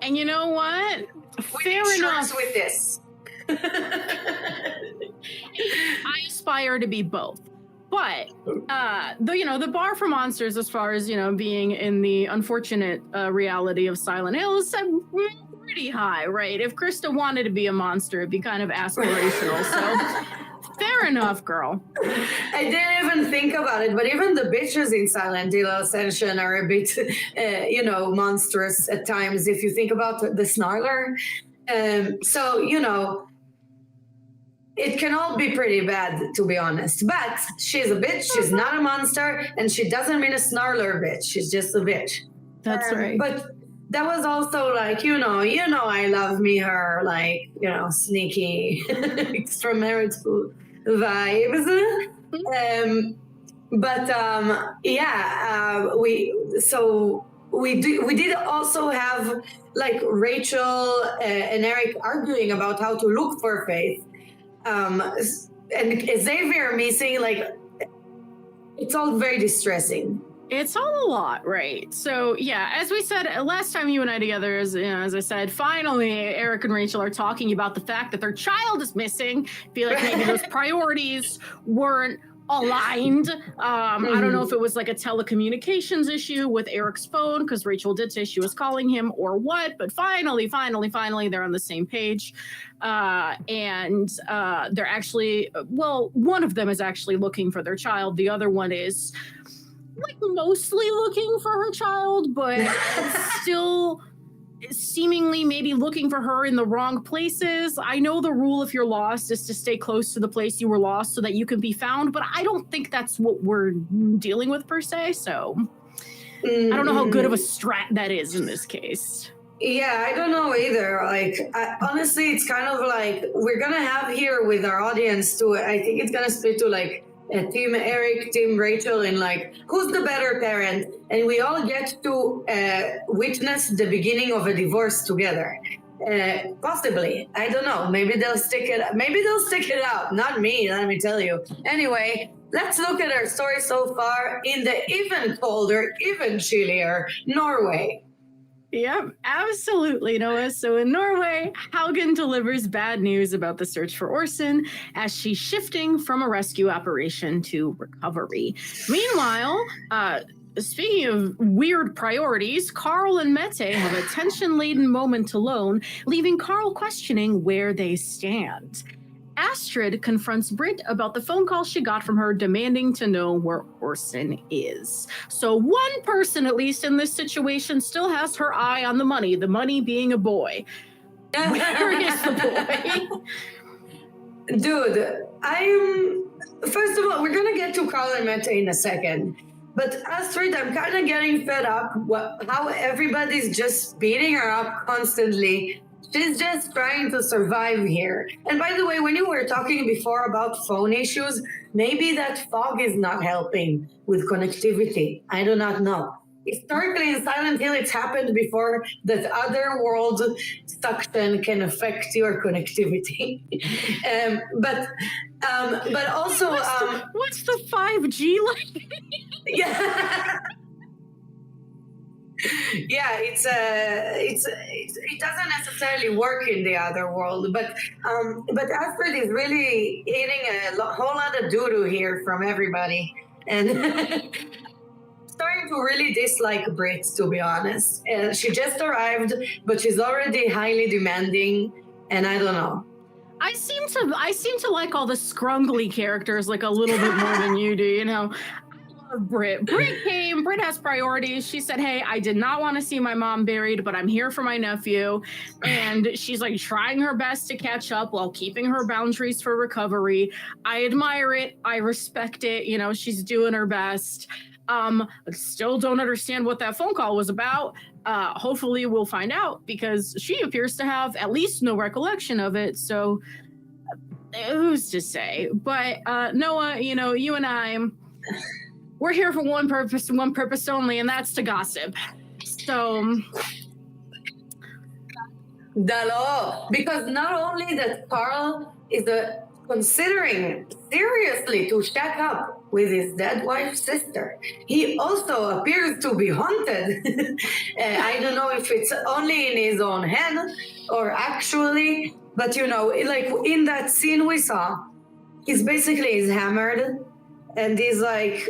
And you know what? Fair enough with this. I aspire to be both. But the bar for monsters, as far as being in the unfortunate reality of Silent Hill, is pretty high, right? If Krista wanted to be a monster, it'd be kind of aspirational. So fair enough, girl. I didn't even think about it, but even the bitches in Silent Hill Ascension are a bit, monstrous at times. If you think about the Snarler, it can all be pretty bad, to be honest. But she's a bitch. She's not a monster, and she doesn't mean a Snarler bitch. She's just a bitch. That's right. But that was also like, I love me her, like, sneaky extramarital vibes. We did also have like Rachel and Eric arguing about how to look for Faith. And Xavier missing, like, it's all very distressing. It's all a lot, right? So, yeah, as we said last time you and I together, as I said, finally, Eric and Rachel are talking about the fact that their child is missing. Feel like maybe those priorities weren't aligned. I don't know if it was like a telecommunications issue with Eric's phone, because Rachel did say she was calling him, or what, but finally, they're on the same page. And they're actually, one of them is actually looking for their child. The other one is like mostly looking for her child, but still seemingly maybe looking for her in the wrong places. I know the rule if you're lost is to stay close to the place you were lost so that you can be found, but I don't think that's what we're dealing with per se, so I don't know how good of a strat that is in this case. Yeah, I don't know either. Like, honestly, it's kind of like we're gonna have here with our audience too. I think it's gonna split to like Team Eric, Team Rachel, and like who's the better parent, and we all get to witness the beginning of a divorce together. Possibly, I don't know. Maybe they'll stick it. Maybe they'll stick it out. Not me, let me tell you. Anyway, let's look at our story so far in the even colder, even chillier Norway. Yep, absolutely, Noah. So in Norway, Haugen delivers bad news about the search for Orson as she's shifting from a rescue operation to recovery. Meanwhile, speaking of weird priorities, Carl and Mette have a tension-laden moment alone, leaving Carl questioning where they stand. Astrid confronts Britt about the phone call she got from her demanding to know where Orson is. So one person, at least in this situation, still has her eye on the money being a boy. Where is the boy? Dude, first of all, we're going to get to Carl and Mette in a second. But Astrid, I'm kind of getting fed up how everybody's just beating her up constantly. She's just trying to survive here. And by the way, when you were talking before about phone issues, maybe that fog is not helping with connectivity. I do not know. Historically, in Silent Hill, it's happened before that other world suction can affect your connectivity. But also, what's the 5G like? Yeah. Yeah, it doesn't necessarily work in the other world, but Astrid is really eating a whole lot of doo-doo here from everybody, and starting to really dislike Brit, to be honest. She just arrived, but she's already highly demanding, and I don't know. I seem to like all the scrungly characters like a little bit more than you do, you know. Brit came. Brit has priorities. She said, hey, I did not want to see my mom buried, but I'm here for my nephew. And she's like trying her best to catch up while keeping her boundaries for recovery. I admire it. I respect it. You know, she's doing her best. Still don't understand what that phone call was about. Hopefully we'll find out, because she appears to have at least no recollection of it. So who's to say? But Noah, you know, you and I, we're here for one purpose only, and that's to gossip. So, because not only that Carl is considering seriously to shack up with his dead wife's sister. He also appears to be haunted. I don't know if it's only in his own head or actually, but like in that scene we saw, he's hammered and he's like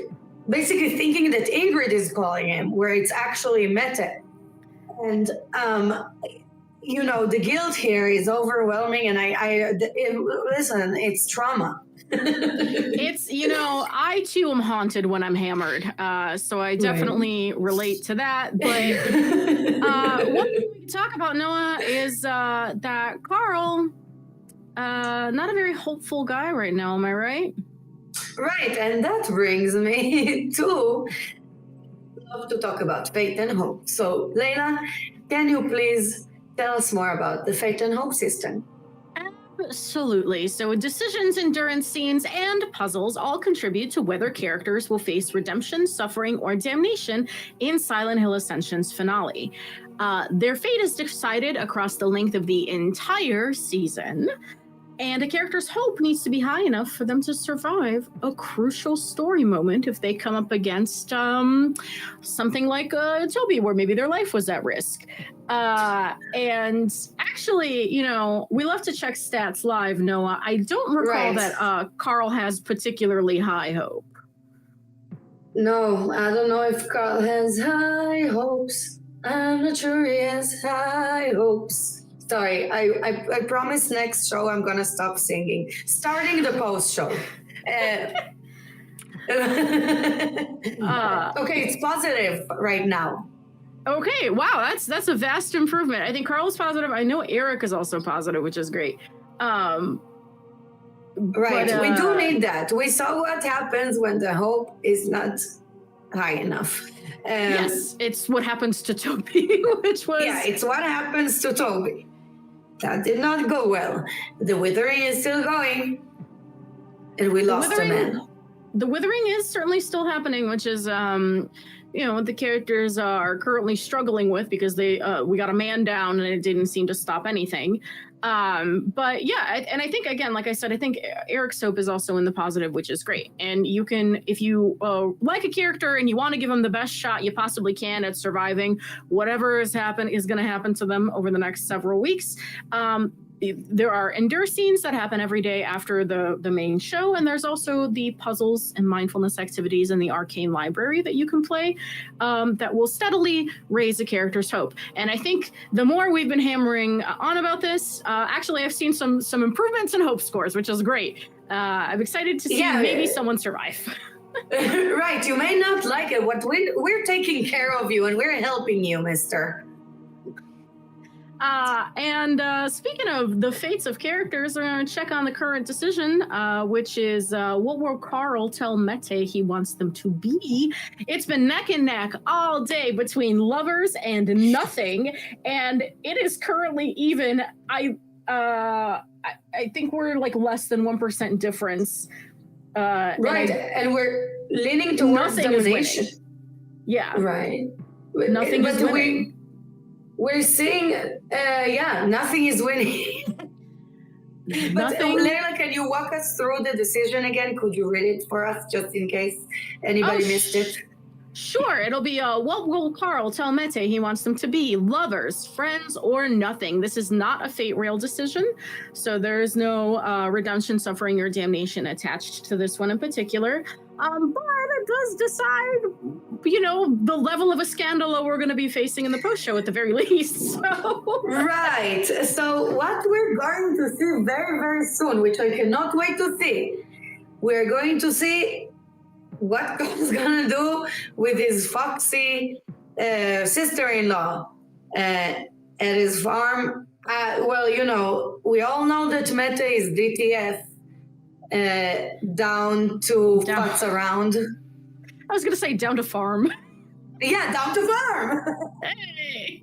basically thinking that Ingrid is calling him, where it's actually Mette. And the guilt here is overwhelming, and listen, it's trauma. It's, I too am haunted when I'm hammered, so I definitely relate to that. But one thing we can talk about, Noah, is that Carl, not a very hopeful guy right now, am I right? Right, and that brings me to love to talk about faith and hope. So, Leila, can you please tell us more about the faith and hope system? Absolutely. So decisions, endurance scenes, and puzzles all contribute to whether characters will face redemption, suffering, or damnation in Silent Hill Ascension's finale. Their fate is decided across the length of the entire season, and a character's hope needs to be high enough for them to survive a crucial story moment if they come up against something like Toby, where maybe their life was at risk. And actually, we love to check stats live, Noah. I don't recall that Carl has particularly high hope. No, I don't know if Carl has high hopes. I'm not sure he has high hopes. Sorry, I promise next show I'm gonna stop singing. Starting the post show. Okay, it's positive right now. Okay, wow, that's a vast improvement. I think Carl is positive. I know Eric is also positive, which is great. Right, we do need that. We saw what happens when the hope is not high enough. Yes, it's what happens to Toby, which was... Yeah, it's what happens to Toby. That did not go well. The withering is still going, and we lost a man. The withering is certainly still happening, which is, what the characters are currently struggling with because we got a man down and it didn't seem to stop anything. But yeah, and I think, again, like I said, I think Eric's hope is also in the positive, which is great. And you can, if you like a character and you want to give them the best shot you possibly can at surviving whatever is going to happen to them over the next several weeks. There are endure scenes that happen every day after the main show, and there's also the puzzles and mindfulness activities in the arcane library that you can play that will steadily raise a character's hope. And I think the more we've been hammering on about this, actually I've seen some improvements in hope scores, which is great. I'm excited to see maybe someone survive. Right, you may not like it, but we're taking care of you and we're helping you, mister. And speaking of the fates of characters, we're going to check on the current decision, which is what will Carl tell Mette he wants them to be? It's been neck and neck all day between lovers and nothing, and it is currently even. I think we're like less than 1% difference. Right, and we're leaning towards domination. Yeah, right. Nothing is winning. We're seeing, nothing is winning. But Leila, can you walk us through the decision again? Could you read it for us, just in case anybody missed it? Sure. It'll be, what will Carl tell Mette he wants them to be? Lovers, friends, or nothing. This is not a fate rail decision, so there is no redemption, suffering, or damnation attached to this one in particular. But it does decide, the level of a scandalo we're going to be facing in the post show at the very least. So. Right. So what we're going to see very, very soon, which I cannot wait to see, we're going to see what God's going to do with his foxy sister-in-law at his farm. We all know that Mette is DTF. Down to fuss around. I was gonna say down to farm. Yeah, down to farm. Hey,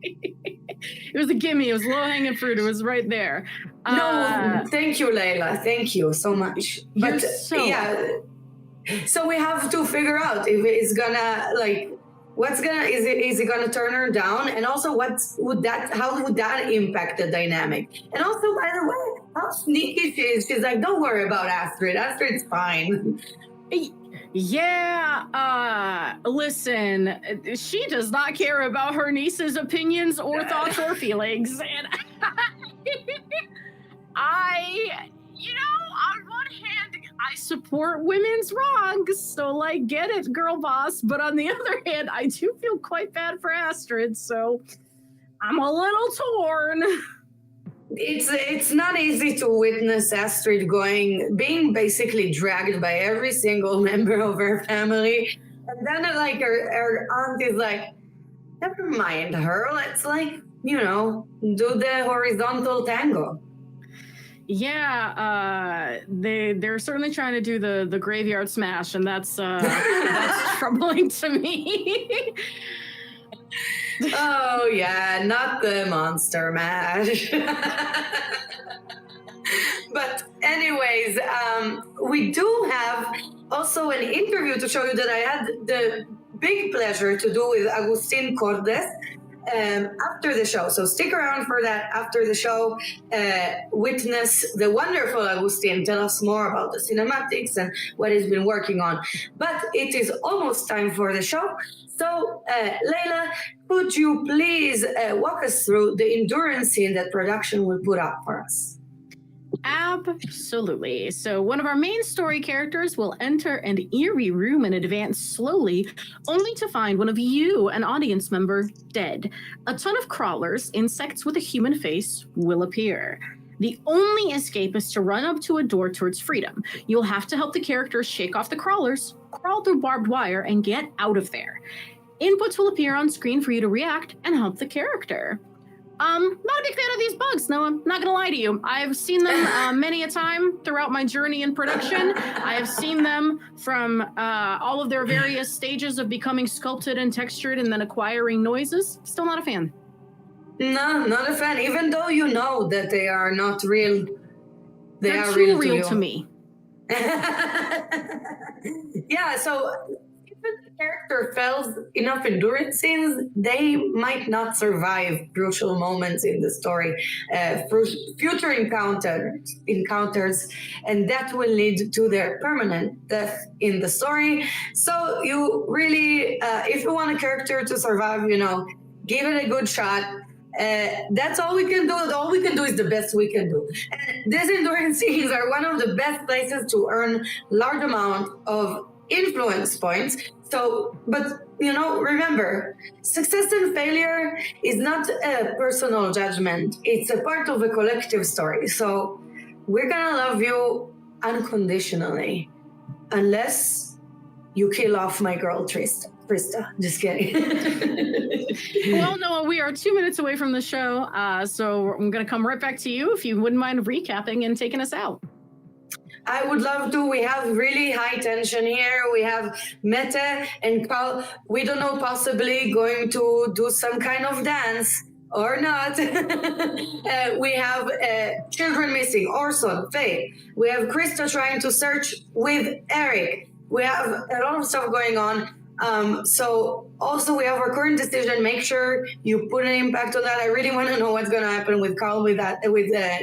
it was a gimme. It was low hanging fruit. It was right there. No, thank you, Leila. Thank you so much. But so we have to figure out if it's gonna is it gonna turn her down, and also how would that impact the dynamic? And also, by the way, how sneaky she is. She's like, don't worry about Astrid. Astrid's fine. Yeah, listen, she does not care about her niece's opinions or thoughts or feelings. And on one hand, I support women's wrongs, so like, get it, girl boss. But on the other hand, I do feel quite bad for Astrid, so I'm a little torn. It's not easy to witness Astrid being basically dragged by every single member of her family, and then like her aunt is like, never mind her, let's like do the horizontal tango. Yeah, they're certainly trying to do the graveyard smash, and that's troubling to me. Oh yeah, not the monster mash. But anyways, we do have also an interview to show you that I had the big pleasure to do with Agustin Cordes after the show. So stick around for that after the show. Witness the wonderful Agustin tell us more about the cinematics and what he's been working on. But it is almost time for the show. So, Leila, could you please walk us through the endurance scene that production will put up for us? Absolutely. So, one of our main story characters will enter an eerie room and advance slowly, only to find one of you, an audience member, dead. A ton of crawlers, insects with a human face, will appear. The only escape is to run up to a door towards freedom. You'll have to help the characters shake off the crawlers, crawl through barbed wire, and get out of there. Inputs will appear on screen for you to react and help the character. Not a big fan of these bugs. No, I'm not gonna lie to you. I've seen them many a time throughout my journey in production. I have seen them from all of their various stages of becoming sculpted and textured and then acquiring noises. Still not a fan. No, not a fan. Even though you know that they are not real, They're too real to me. Yeah, so if the character fails enough endurance scenes, they might not survive crucial moments in the story, future encounters, and that will lead to their permanent death in the story. So you really, if you want a character to survive, give it a good shot. That's all we can do. All we can do is the best we can do. And these endurance scenes are one of the best places to earn large amount of influence points. So, but remember, success and failure is not a personal judgment. It's a part of a collective story. So we're gonna love you unconditionally, unless you kill off my girl Trista. Just kidding. Well, Noah, we are 2 minutes away from the show, so I'm going to come right back to you if you wouldn't mind recapping and taking us out. I would love to. We have really high tension here. We have Mette and Carl. We don't know, possibly going to do some kind of dance or not. We have children missing, Orson, Faye. We have Krista trying to search with Eric. We have a lot of stuff going on. So also we have our current decision. Make sure you put an impact on that. I really want to know what's going to happen with Carl, with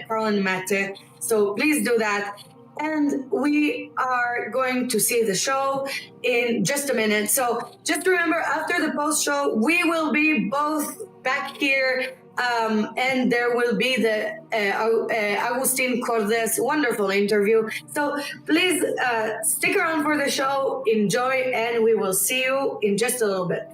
Carl and Mette. So please do that. And we are going to see the show in just a minute. So just remember, after the post show, we will be both back here. And there will be the Agustin Cordes wonderful interview. So please stick around for the show, enjoy, and we will see you in just a little bit.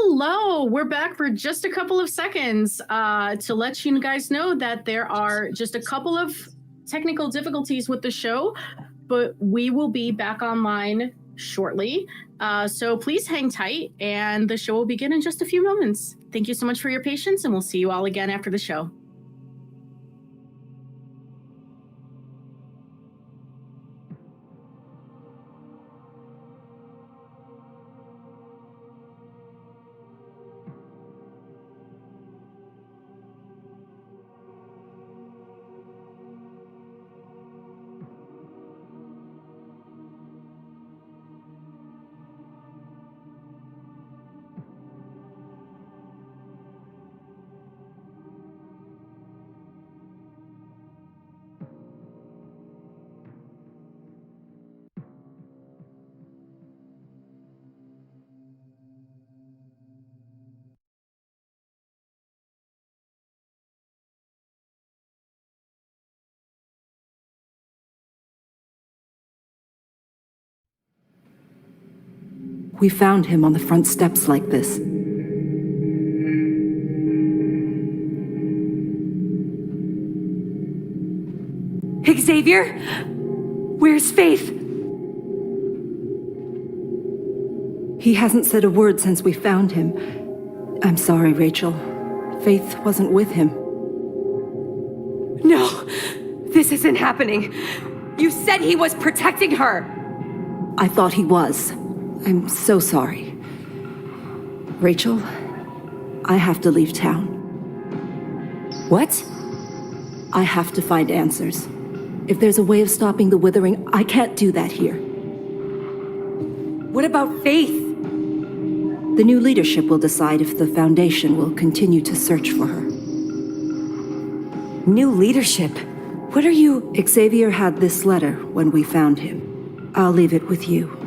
Hello, we're back for just a couple of seconds to let you guys know that there are just a couple of technical difficulties with the show, but we will be back online shortly. So please hang tight, and the show will begin in just a few moments. Thank you so much for your patience, and we'll see you all again after the show. We found him on the front steps like this. Xavier? Where's Faith? He hasn't said a word since we found him. I'm sorry, Rachel. Faith wasn't with him. No, this isn't happening. You said he was protecting her. I thought he was. I'm so sorry. Rachel, I have to leave town. What? I have to find answers. If there's a way of stopping the withering, I can't do that here. What about Faith? The new leadership will decide if the Foundation will continue to search for her. New leadership? What are you... Xavier had this letter when we found him. I'll leave it with you.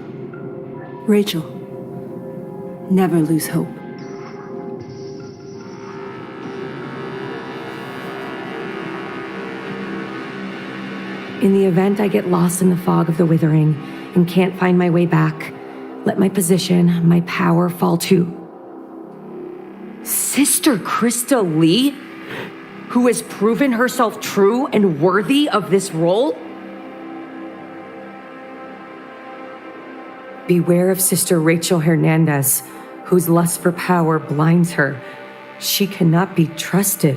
Rachel, never lose hope. In the event I get lost in the fog of the withering and can't find my way back, let my position, my power fall to Sister Krista Lee, who has proven herself true and worthy of this role? Beware of Sister Rachel Hernandez, whose lust for power blinds her. She cannot be trusted.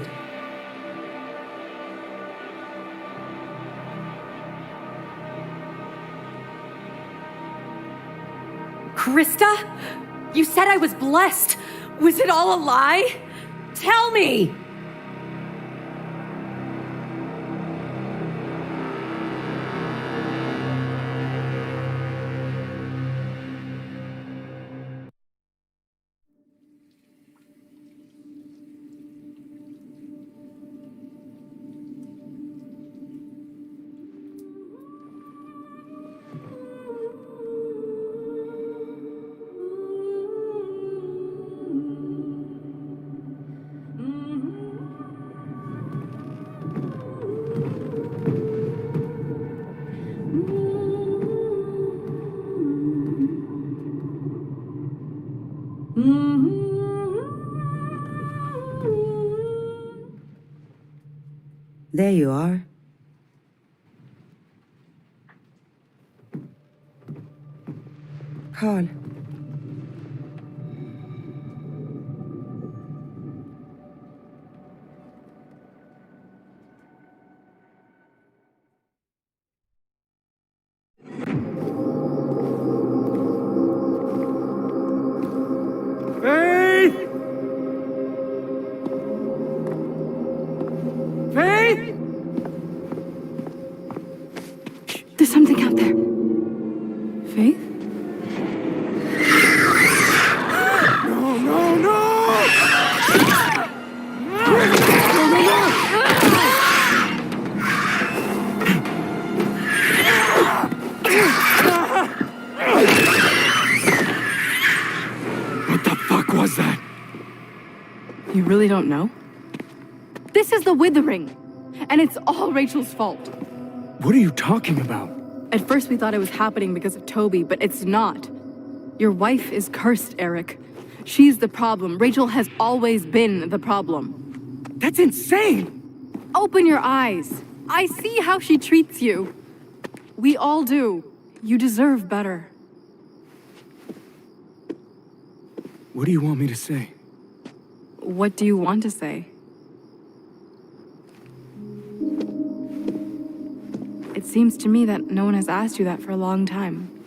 Krista? You said I was blessed. Was it all a lie? Tell me! There you are. Carl. Faith! Faith! There's something out there. Faith? No, no, no! What the fuck was that? You really don't know? This is the withering, and it's all Rachel's fault. What are you talking about? At first we thought it was happening because of Toby, but it's not. Your wife is cursed, Eric. She's the problem. Rachel has always been the problem. That's insane! Open your eyes. I see how she treats you. We all do. You deserve better. What do you want me to say? What do you want to say? It seems to me that no one has asked you that for a long time.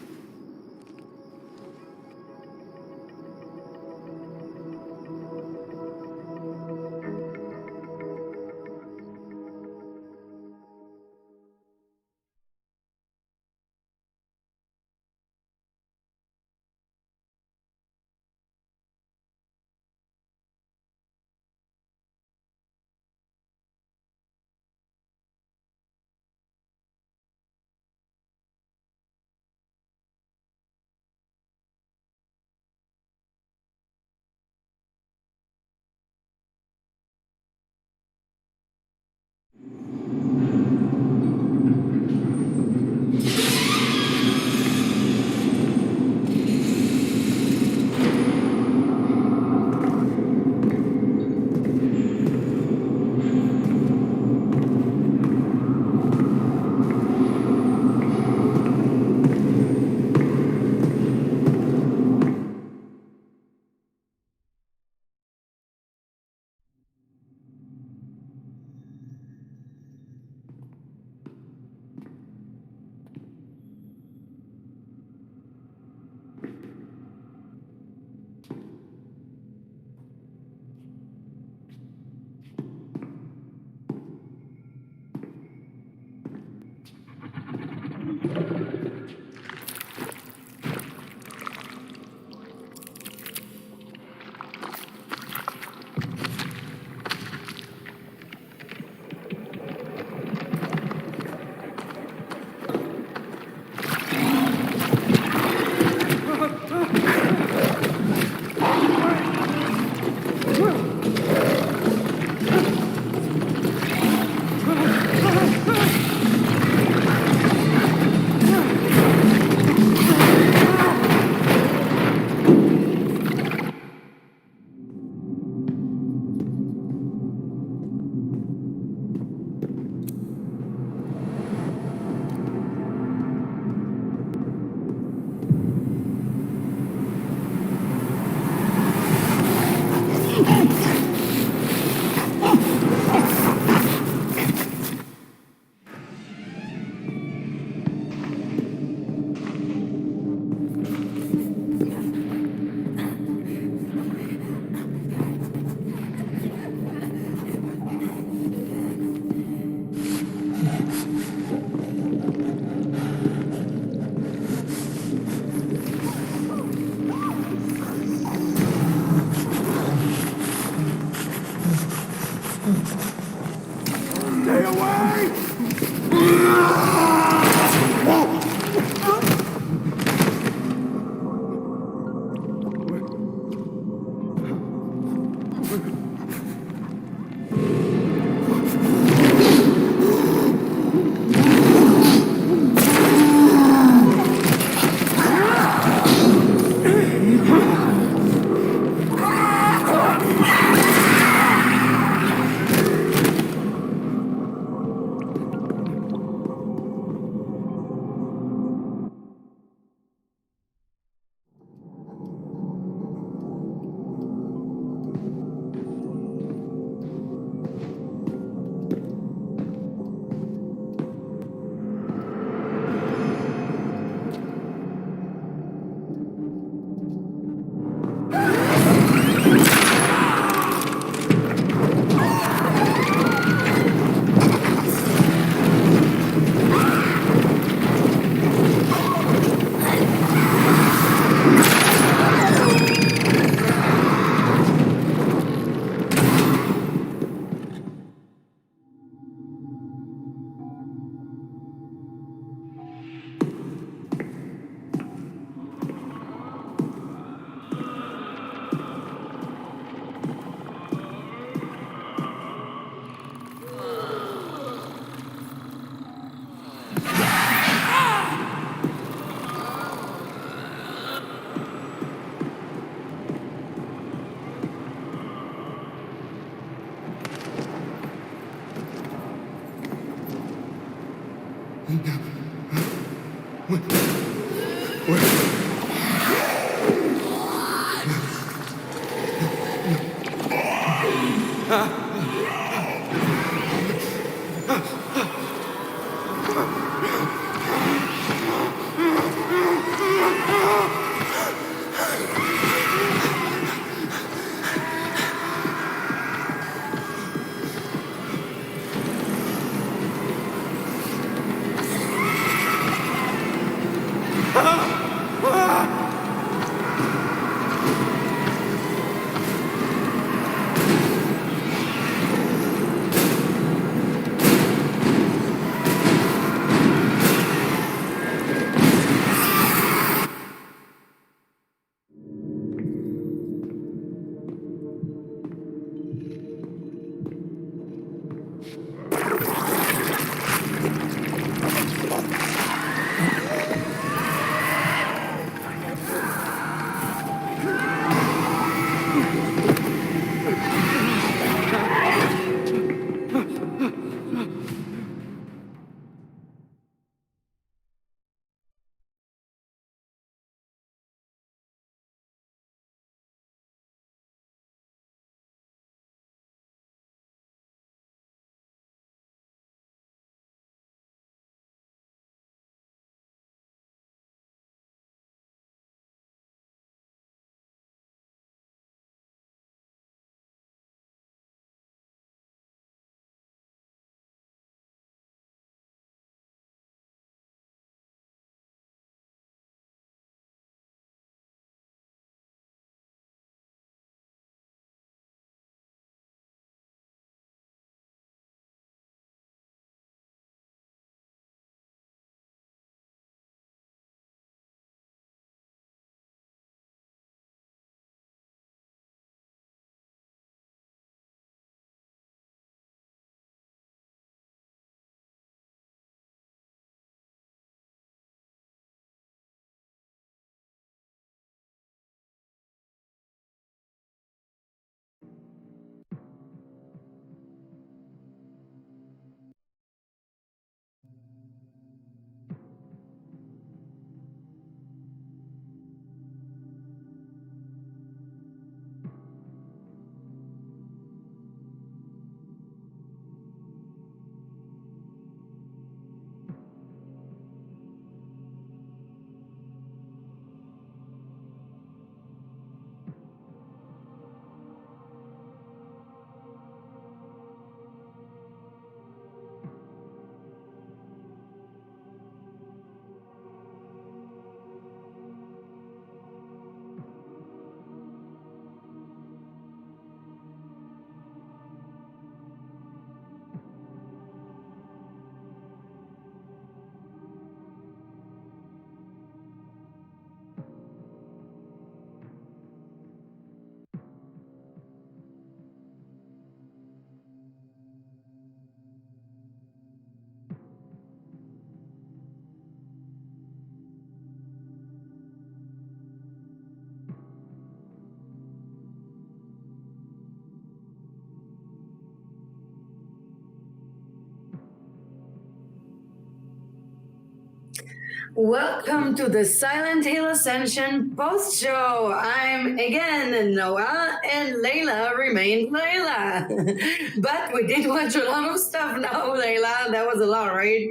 Welcome to the Silent Hill Ascension post show. I'm again Noah, and Layla remained Layla. But we did watch a lot of stuff now, Layla. That was a lot, right?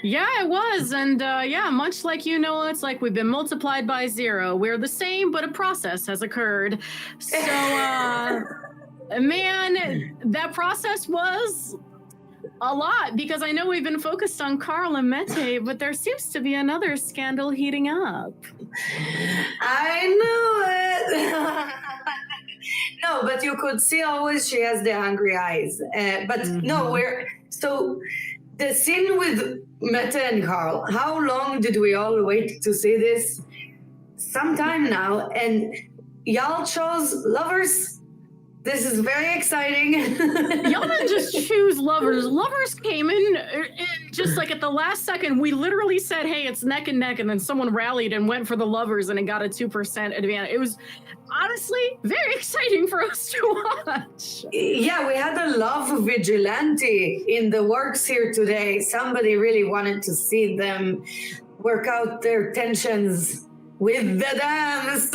Yeah, it was. And yeah, much like you know, it's like we've been multiplied by 0. We're the same, but a process has occurred. So, man, that process was a lot, because I know we've been focused on Carl and Mete, but there seems to be another scandal heating up. I knew it. No, but you could see always she has the hungry eyes. But no, so the scene with Mete and Carl, how long did we all wait to see this? Some time now, and y'all chose lovers. This is very exciting. Y'all didn't just choose lovers. Lovers came in just like at the last second. We literally said, hey, it's neck and neck. And then someone rallied and went for the lovers and it got a 2% advantage. It was honestly very exciting for us to watch. Yeah, we had a love vigilante in the works here today. Somebody really wanted to see them work out their tensions with the dance.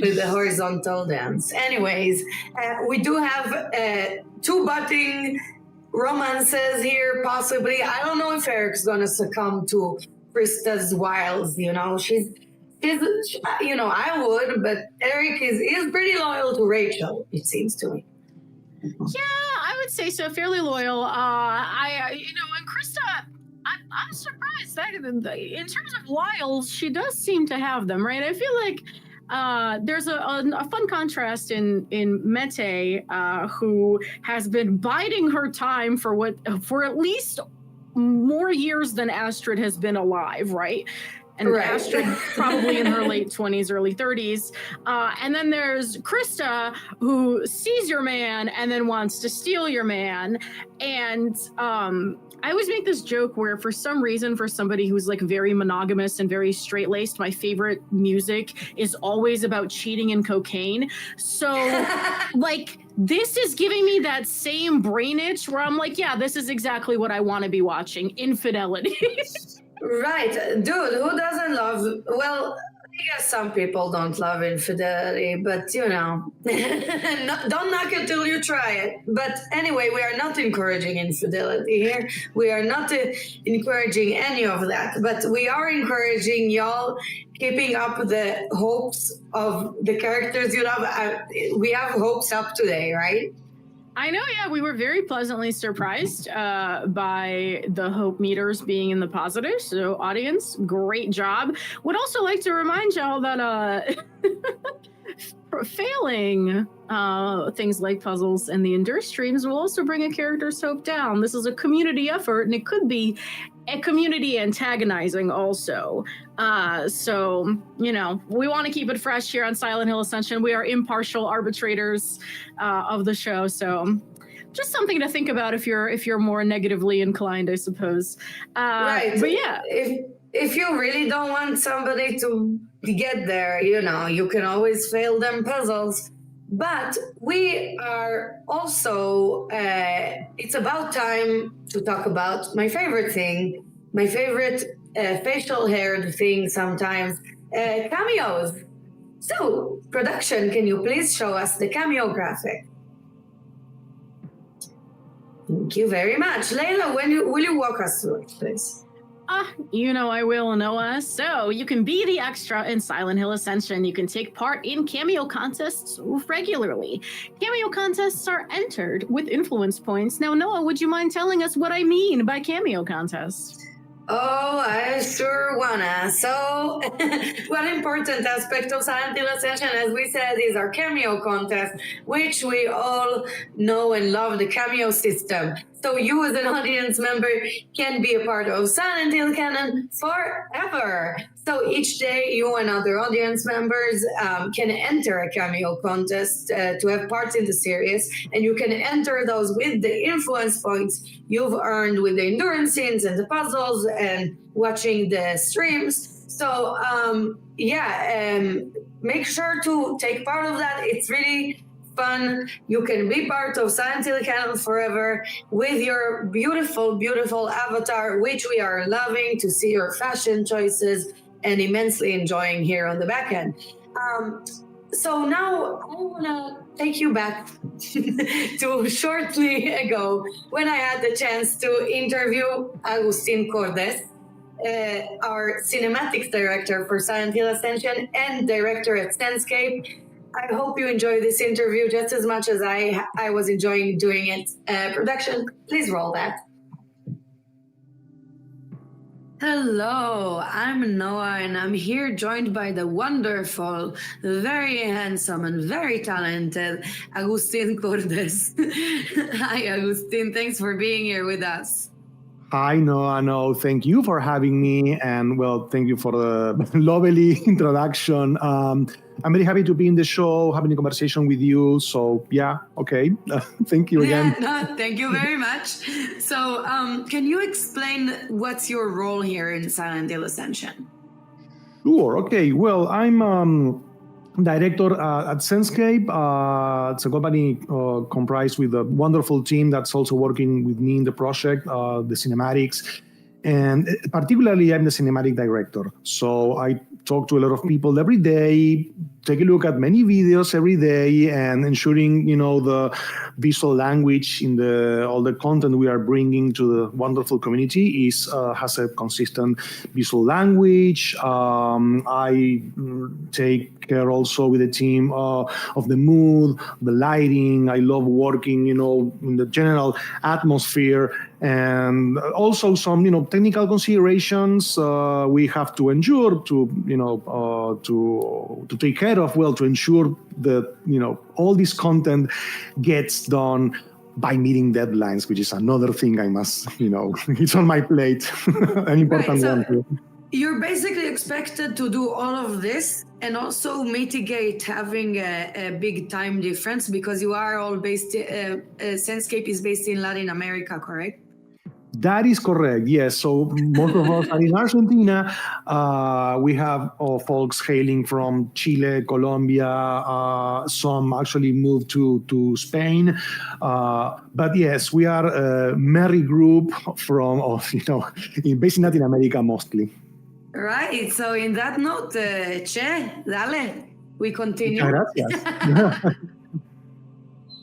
With the horizontal dance. Anyways, we do have two budding romances here, possibly. I don't know if Eric's gonna succumb to Krista's wiles. She's I would, but Eric is pretty loyal to Rachel. It seems to me. Yeah, I would say so. Fairly loyal. And Krista, I'm surprised that in terms of wiles, she does seem to have them, right? I feel like there's a fun contrast in Mete, who has been biding her time for at least more years than Astrid has been alive, right? And right. Astrid probably in her late 20s, early 30s. And then there's Krista, who sees your man and then wants to steal your man. And I always make this joke where, for some reason, for somebody who's like very monogamous and very straight-laced, my favorite music is always about cheating and cocaine. So, like, this is giving me that same brain itch where I'm like, yeah, this is exactly what I want to be watching. Infidelity. Right. Dude, who doesn't love... Well, I guess some people don't love infidelity, but don't knock it till you try it. But anyway, we are not encouraging infidelity here. We are not encouraging any of that, but we are encouraging y'all keeping up the hopes of the characters you love. We have hopes up today, right? I know, yeah, we were very pleasantly surprised by the hope meters being in the positive. So, audience, great job. Would also like to remind y'all that failing things like puzzles and the endure streams will also bring a character's hope down. This is a community effort, and it could be a community antagonizing also. So, we want to keep it fresh here on Silent Hill Ascension. We are impartial arbitrators of the show. So just something to think about if you're more negatively inclined, I suppose. Right. But yeah. If you really don't want somebody to get there, you can always fail them puzzles. But we are also, it's about time to talk about my favorite thing, my favorite facial haired thing sometimes, cameos. So, production, can you please show us the cameo graphic? Thank you very much. Layla, will you walk us through it, please? I will, Noah. So you can be the extra in Silent Hill Ascension. You can take part in cameo contests regularly. Cameo contests are entered with influence points. Now, Noah, would you mind telling us what I mean by cameo contests? Oh, I sure wanna. So, one important aspect of Silent Hill Ascension, as we said, is our cameo contest, which we all know and love the cameo system. So you as an audience member can be a part of Silent Hill canon forever. So each day you and other audience members can enter a cameo contest to have part in the series, and you can enter those with the influence points you've earned with the endurance scenes and the puzzles and watching the streams. So make sure to take part of that. It's really fun. You can be part of Silent Hill canon forever with your beautiful, beautiful avatar, which we are loving to see your fashion choices and immensely enjoying here on the back end. So now I want to take you back to shortly ago when I had the chance to interview Agustin Cordes, our cinematics director for Silent Hill Ascension and director at Senscape. I hope you enjoy this interview just as much as I was enjoying doing it. Production, please roll that. Hello, I'm Noah, and I'm here joined by the wonderful, very handsome, and very talented Agustin Cordes. Hi, Agustin. Thanks for being here with us. Hi, Noah. No, thank you for having me. And well, thank you for the lovely introduction. I'm very happy to be in the show, having a conversation with you. So yeah, okay. Thank you again. Yeah, no, thank you very much. So can you explain what's your role here in Silent Hill Ascension? Sure. Okay. Well, I'm director at Senscape. It's a company comprised with a wonderful team that's also working with me in the project, the cinematics. And particularly, I'm the cinematic director. So I talk to a lot of people every day, take a look at many videos every day, and ensuring, the visual language in all the content we are bringing to the wonderful community has a consistent visual language. I take care also with the team of the mood, the lighting. I love working, in the general atmosphere, and also some, technical considerations we have to ensure to take care of, to ensure that, all this content gets done by meeting deadlines, which is another thing I must, it's on my plate, an important one too. You're basically expected to do all of this and also mitigate having a big time difference, because you are all based, Senscape is based in Latin America, correct? That is correct, yes. So most of us are in Argentina. We have folks hailing from Chile, Colombia. Some actually moved to Spain. But yes, we are a merry group based in Latin America mostly. Right. So in that note, Che, dale, we continue. Gracias.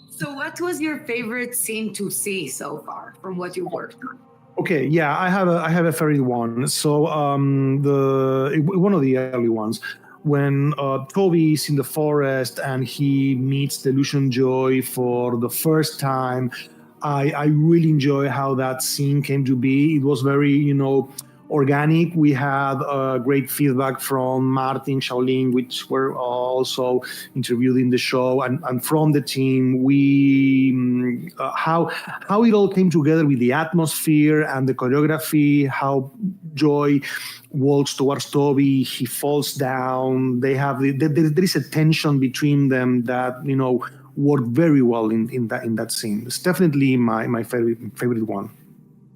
So what was your favorite scene to see so far from what you worked on? Okay, yeah, I have a favorite one. So one of the early ones, when Toby is in the forest and he meets the Illusion Joy for the first time, I really enjoy how that scene came to be. It was very, organic. We had great feedback from Martin, Shaolin, which were also interviewed in the show, and from the team. We how it all came together with the atmosphere and the choreography. How Joy walks towards Toby, he falls down. They have there is a tension between them that worked very well in that scene. It's definitely my favorite one.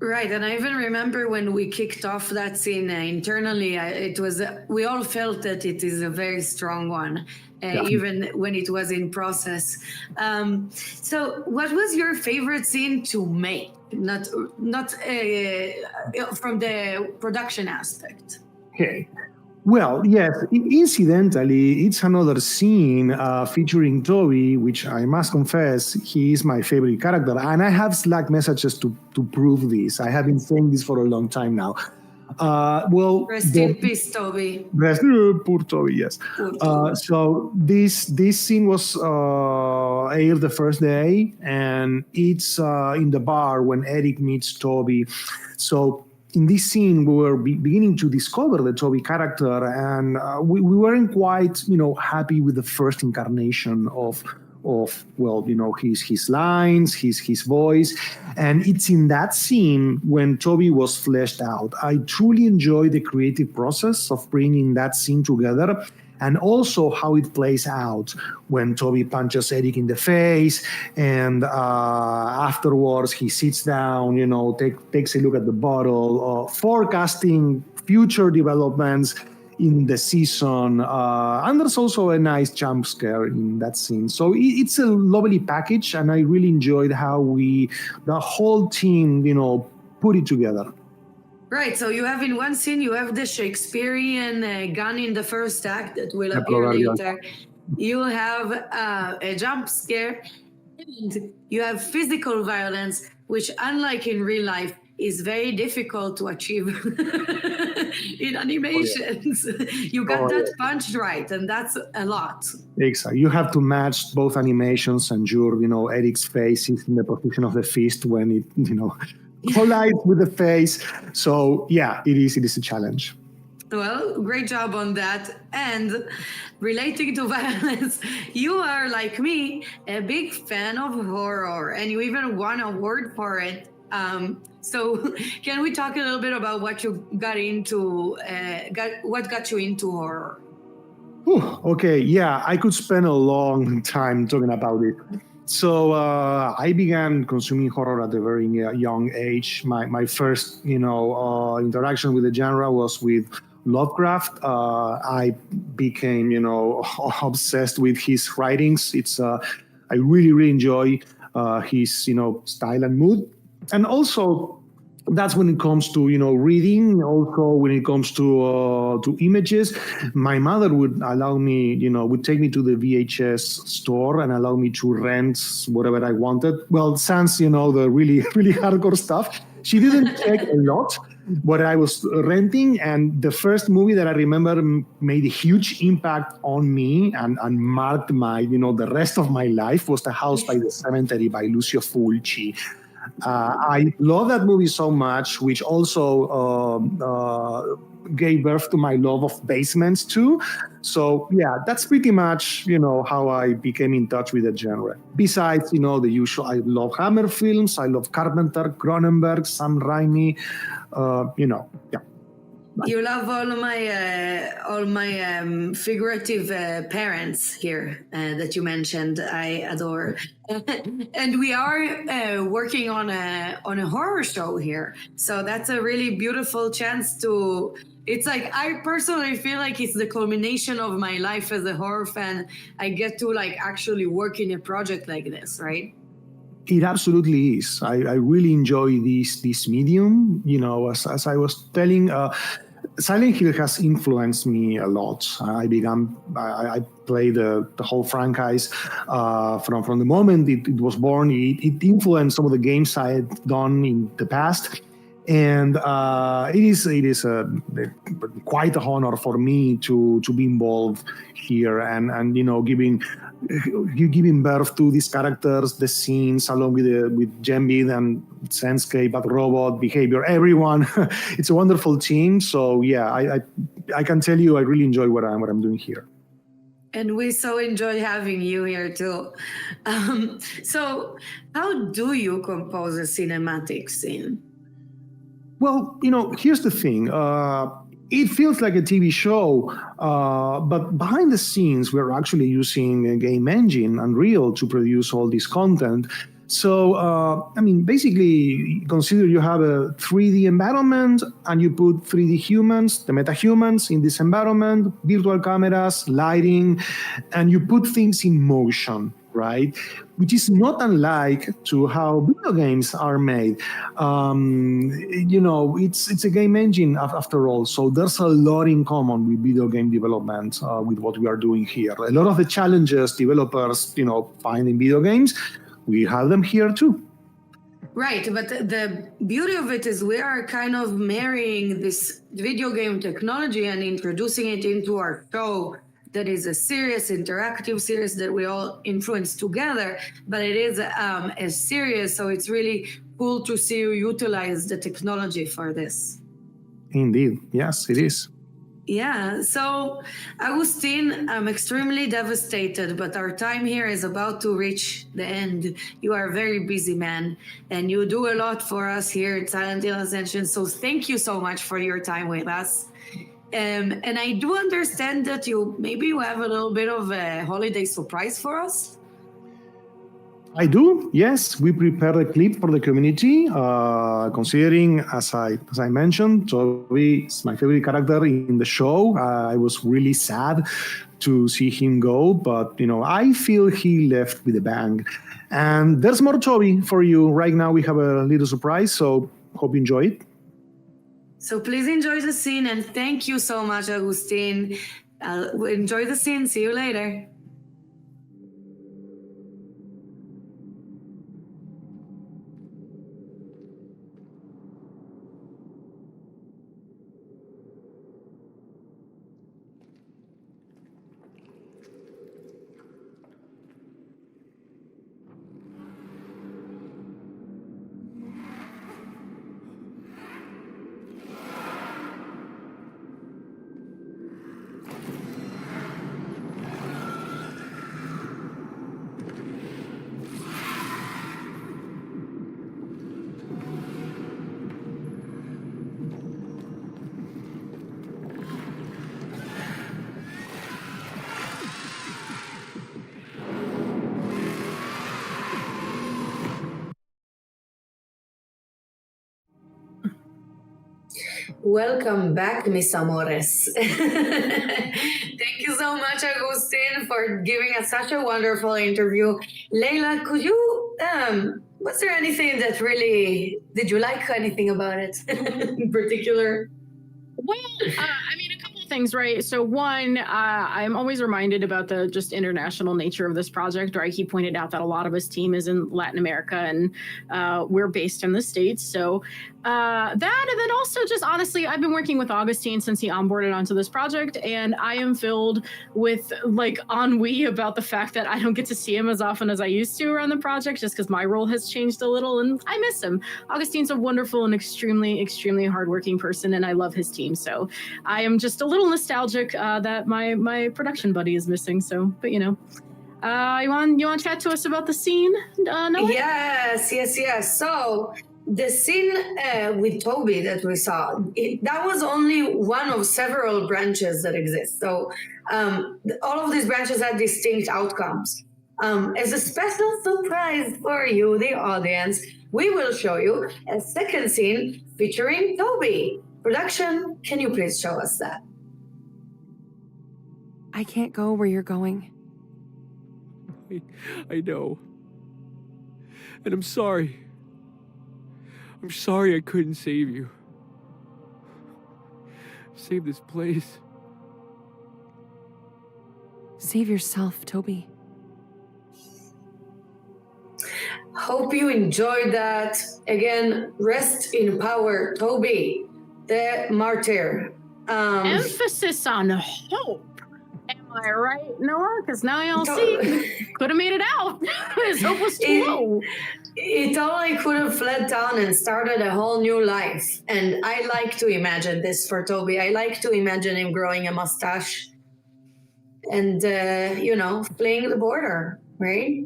Right, and I even remember when we kicked off that scene internally, we all felt that it is a very strong one, even when it was in process. So, what was your favorite scene to make? Not from the production aspect. Okay. Well, yes, incidentally, it's another scene featuring Toby, which I must confess, he is my favorite character. And I have Slack messages to prove this. I have been saying this for a long time now. Rest in peace, Toby. Poor Toby, yes. So this scene was aired the first day, and it's in the bar when Eric meets Toby. So in this scene, we were beginning to discover the Toby character, and we weren't quite, happy with the first incarnation of his lines, his voice. And it's in that scene when Toby was fleshed out. I truly enjoy the creative process of bringing that scene together, and also how it plays out when Toby punches Eric in the face, and afterwards he sits down, takes a look at the bottle, forecasting future developments in the season, and there's also a nice jump scare in that scene. So it's a lovely package, and I really enjoyed how the whole team, put it together. Right, so you have in one scene, you have the Shakespearean gun in the first act that will appear later. You have a jump scare, and you have physical violence, which, unlike in real life, is very difficult to achieve in animations. You got that punched right, and that's a lot. Exactly. You have to match both animations, and Eric's face is in the position of the fist when it, collides with the face. So yeah, it is a challenge. Well, great job on that. And relating to violence, you are, like me, a big fan of horror, and you even won an award for it. So can we talk a little bit about what you got into, what got you into horror? Okay, yeah, I could spend a long time talking about it. So I began consuming horror at a very young age. My first, interaction with the genre was with Lovecraft. I became, obsessed with his writings. I really, really enjoy his, style and mood. And also, that's when it comes to reading. Also, when it comes to images, my mother would allow me, would take me to the VHS store and allow me to rent whatever I wanted. Well, sans the really really hardcore stuff. She didn't check a lot what I was renting, and the first movie that I remember made a huge impact on me and marked my the rest of my life was The House by the Cemetery by Lucio Fulci. I love that movie so much, which also gave birth to my love of basements too. So yeah, that's pretty much how I became in touch with the genre. Besides the usual, I love Hammer films, I love Carpenter, Cronenberg, Sam Raimi. Yeah. You love all my figurative parents here that you mentioned. I adore, and we are working on a horror show here. So that's a really beautiful chance to. It's like I personally feel like it's the culmination of my life as a horror fan. I get to actually work in a project like this, right? It absolutely is. I really enjoy this medium. As I was telling. Silent Hill has influenced me a lot. I played the whole franchise from the moment it was born. It influenced some of the games I had done in the past, and it is quite a honor for me to be involved here and giving birth to these characters, the scenes, along with Gembit and Senscape, but Robot, Behavior, everyone. It's a wonderful team. So yeah, I can tell you I really enjoy what I'm doing here. And we so enjoy having you here too. So how do you compose a cinematic scene? Well, here's the thing. It feels like a TV show, but behind the scenes, we're actually using a game engine, Unreal, to produce all this content. So, basically, consider you have a 3D environment and you put 3D humans, the metahumans in this environment, virtual cameras, lighting, and you put things in motion, right? Which is not unlike to how video games are made. It's a game engine after all. So there's a lot in common with video game development with what we are doing here. A lot of the challenges developers, find in video games, we have them here too. Right, but the beauty of it is we are kind of marrying this video game technology and introducing it into our show that is a serious interactive series that we all influence together, but it is a series, so it's really cool to see you utilize the technology for this. Indeed, yes, it is. Yeah, so Agustin, I'm extremely devastated, but our time here is about to reach the end. You are a very busy man, and you do a lot for us here at Silent Hill Ascension, so thank you so much for your time with us. And I do understand that you have a little bit of a holiday surprise for us. I do, yes. We prepared a clip for the community, considering, as I mentioned, Toby is my favorite character in the show. I was really sad to see him go, but I feel he left with a bang. And there's more Toby for you. Right now we have a little surprise, so hope you enjoy it. So please enjoy the scene, and thank you so much, Agustin. Enjoy the scene. See you later. Welcome back, mis amores. Thank you so much, Agustin, for giving us such a wonderful interview. Leila, could you Was there anything that really, did you like anything about it in particular? Well, I mean, a couple of things, right? So one, I'm always reminded about the just international nature of this project, right? He pointed out that a lot of his team is in Latin America and we're based in the States. So that, and then also just honestly, I've been working with Augustine since he onboarded onto this project, and I am filled with like ennui about the fact that I don't get to see him as often as I used to around the project, just because my role has changed a little and I miss him. Augustine's a wonderful and extremely, extremely hardworking person, and I love his team. So I am just a little nostalgic that my production buddy is missing. So, but you know, you want to chat to us about the scene, Noah? Yes. So the scene with Toby that we saw, that was only one of several branches that exist. So all of these branches had distinct outcomes. As a special surprise for you, the audience, we will show you a second scene featuring Toby. Production, can you please show us that? I can't go where you're going. I know. And I'm sorry. I'm sorry I couldn't save you. Save this place. Save yourself, Toby. Hope you enjoyed that. Again, rest in power, Toby, the martyr. Emphasis on hope. Am I right, Noah? Because now y'all see, could have made it out. His hope was too low. He totally could have fled town and started a whole new life. And I like to imagine this for Toby. I like to imagine him growing a mustache and, fleeing the border, right?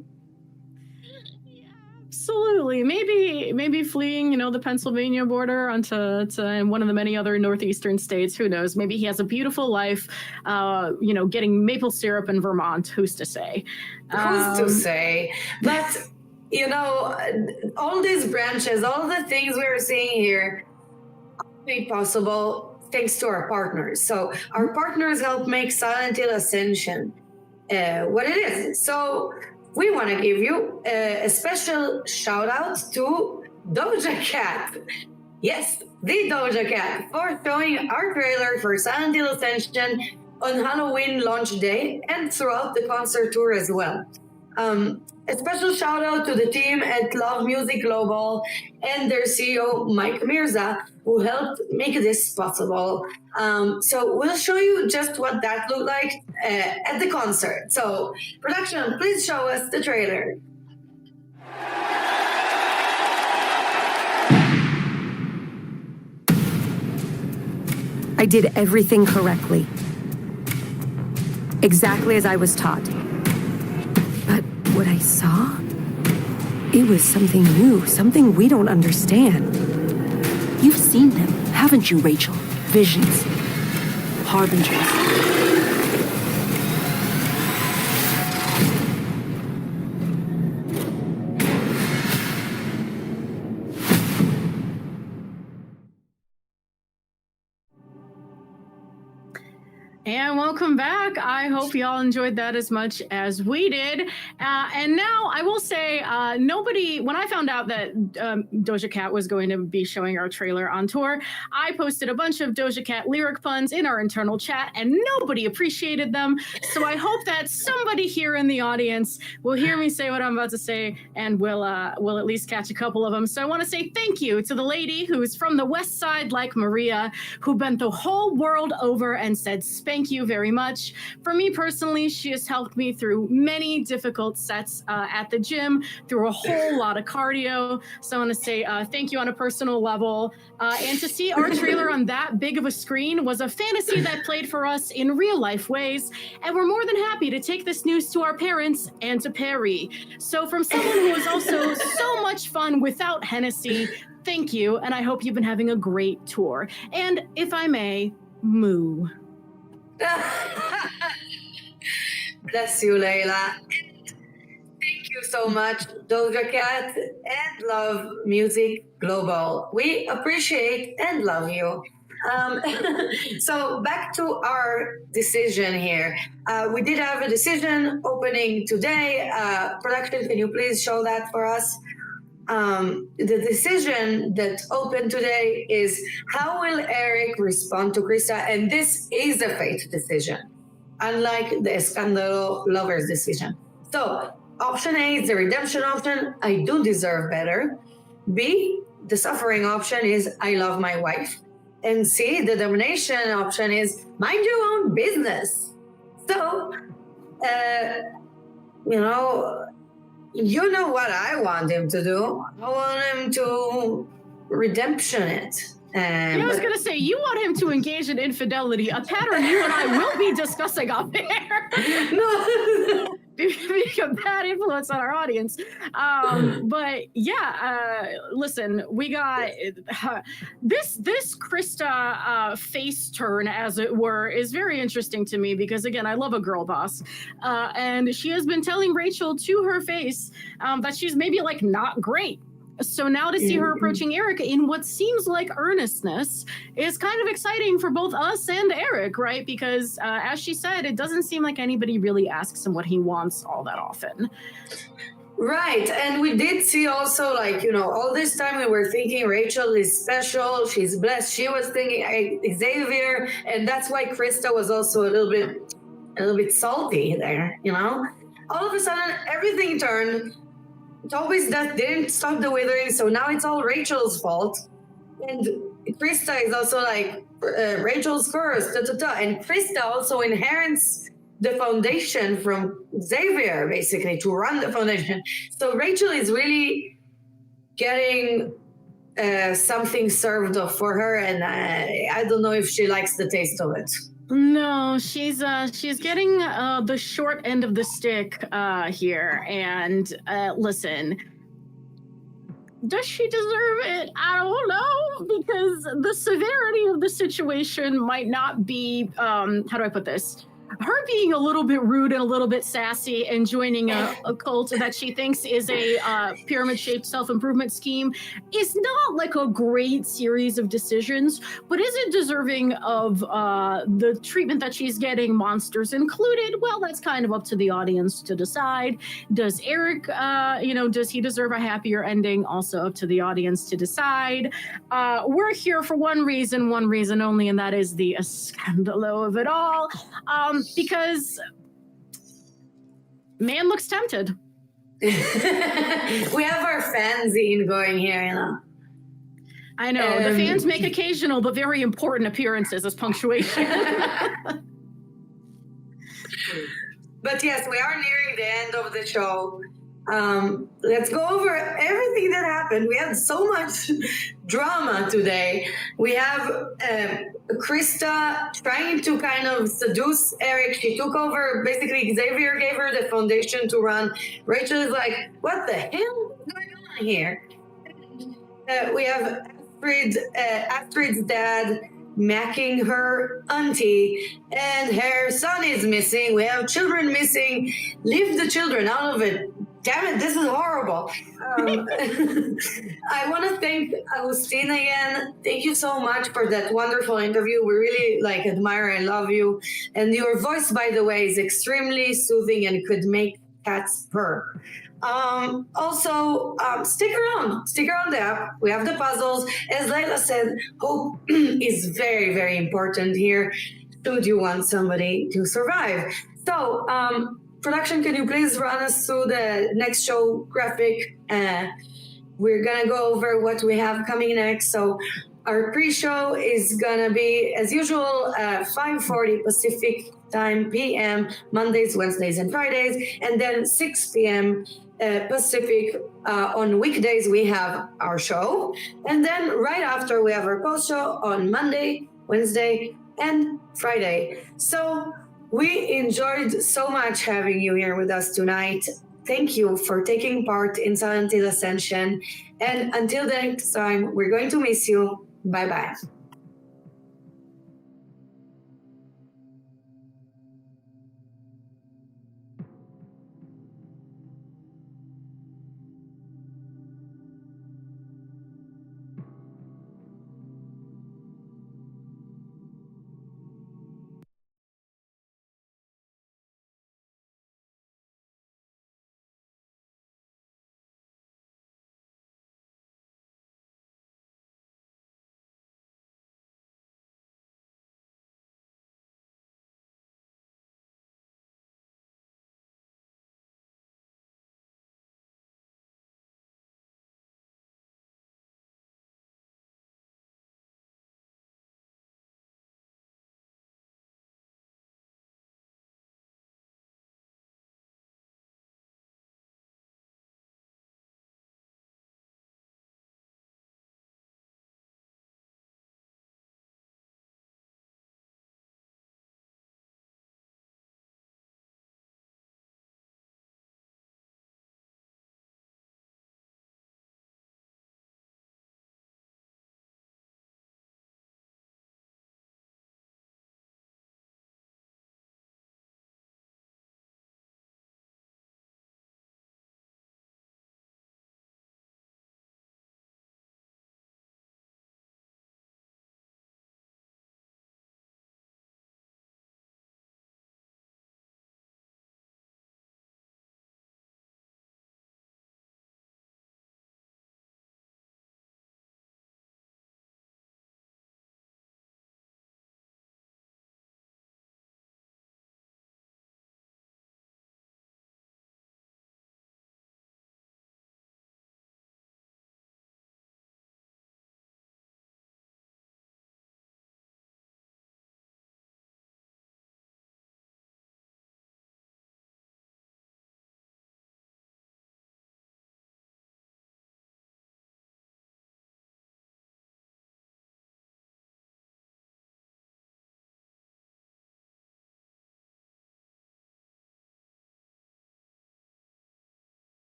Absolutely. Maybe fleeing, the Pennsylvania border onto one of the many other northeastern states. Who knows? Maybe he has a beautiful life, getting maple syrup in Vermont. Who's to say? Who's to say? But, all these branches, all the things we're seeing here are made possible thanks to our partners. So our partners help make Silent Hill Ascension what it is. So we want to give you a special shout out to Doja Cat. Yes, the Doja Cat, for showing our trailer for Silent Hill Ascension on Halloween launch day and throughout the concert tour as well. A special shout out to the team at Love Music Global and their CEO, Mike Mirza, who helped make this possible. So we'll show you just what that looked like at the concert. So production, please show us the trailer. I did everything correctly. Exactly as I was taught. But what I saw? It was something new, something we don't understand. You've seen them, haven't you, Rachel? Visions. Harbingers. And welcome back. I hope y'all enjoyed that as much as we did. And now I will say, when I found out that Doja Cat was going to be showing our trailer on tour, I posted a bunch of Doja Cat lyric puns in our internal chat and nobody appreciated them. So I hope that somebody here in the audience will hear me say what I'm about to say and will at least catch a couple of them. So I want to say thank you to the lady who's from the West Side like Maria, who bent the whole world over and said, thank you very much. For me personally, she has helped me through many difficult sets at the gym, through a whole lot of cardio. So I want to say thank you on a personal level. And to see our trailer on that big of a screen was a fantasy that played for us in real life ways. And we're more than happy to take this news to our parents and to Perry. So from someone who was also so much fun without Hennessy, thank you. And I hope you've been having a great tour. And if I may, moo. Bless you, Layla. Thank you so much, Doja Cat and Love Music Global. We appreciate and love you. So back to our decision here. We did have a decision opening today. Production, can you please show that for us? the decision that opened today is how will Eric respond to Krista? And this is a fate decision, unlike the Escandalo lover's decision. So option A is the redemption option. I do deserve better. B, the suffering option is I love my wife. And C, the domination option is mind your own business. So, you know what I want him to do. I want him to redemption it. I was going to say, you want him to engage in infidelity, a pattern you and I will be discussing up there. No. Being a bad influence on our audience. But yeah, listen, we got this Krista face turn, as it were, is very interesting to me because, again, I love a girl boss. And she has been telling Rachel to her face that she's maybe like not great. So now to see her approaching Eric in what seems like earnestness is kind of exciting for both us and Eric, right? Because as she said, it doesn't seem like anybody really asks him what he wants all that often. Right. And we did see also, like, all this time we were thinking Rachel is special. She's blessed. She was thinking Xavier. And that's why Krista was also a little bit salty there, All of a sudden, everything turned. Toby's death didn't stop the withering, so now it's all Rachel's fault. And Krista is also like, Rachel's curse, And Krista also inherits the foundation from Xavier, basically, to run the foundation. So Rachel is really getting something served up for her, and I don't know if she likes the taste of it. No, she's getting the short end of the stick here. And listen, does she deserve it? I don't know, because the severity of the situation might not be, how do I put this? Her being a little bit rude and a little bit sassy and joining a cult that she thinks is a pyramid-shaped self-improvement scheme is not like a great series of decisions, but is it deserving of the treatment that she's getting, monsters included? Well, that's kind of up to the audience to decide. Does Eric, does he deserve a happier ending? Also up to the audience to decide. We're here for one reason only, and that is the scandalo of it all. Because man looks tempted. We have our fanzine going here, I know. The fans make occasional but very important appearances as punctuation. But yes, we are nearing the end of the show. Let's go over everything that happened. We had so much drama today. We have Krista trying to kind of seduce Eric. She took over. Basically, Xavier gave her the foundation to run. Rachel is like, what the hell is going on here? We have Astrid's dad macking her auntie, and her son is missing. We have children missing. Leave the children out of it. Damn it, this is horrible. I want to thank Agustin again. Thank you so much for that wonderful interview. We really admire and love you. And your voice, by the way, is extremely soothing and could make cats purr. Also, stick around the app. We have the puzzles. As Layla said, hope is very, very important here. Should you want somebody to survive? So, production, can you please run us through the next show graphic? We're gonna go over what we have coming next. So our pre-show is gonna be, as usual, 5:40 Pacific time PM, Mondays, Wednesdays, and Fridays, and then 6 p.m. Pacific on weekdays we have our show, and then right after we have our post show on Monday, Wednesday, and Friday. So we enjoyed so much having you here with us tonight. Thank you for taking part in Silent Hill Ascension. And until the next time, we're going to miss you. Bye-bye.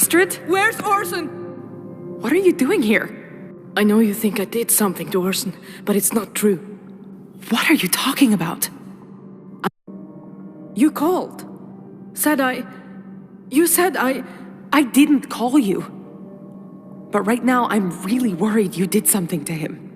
Astrid? Where's Orson? What are you doing here? I know you think I did something to Orson, but it's not true. What are you talking about? You called. You said I didn't call you. But right now, I'm really worried you did something to him.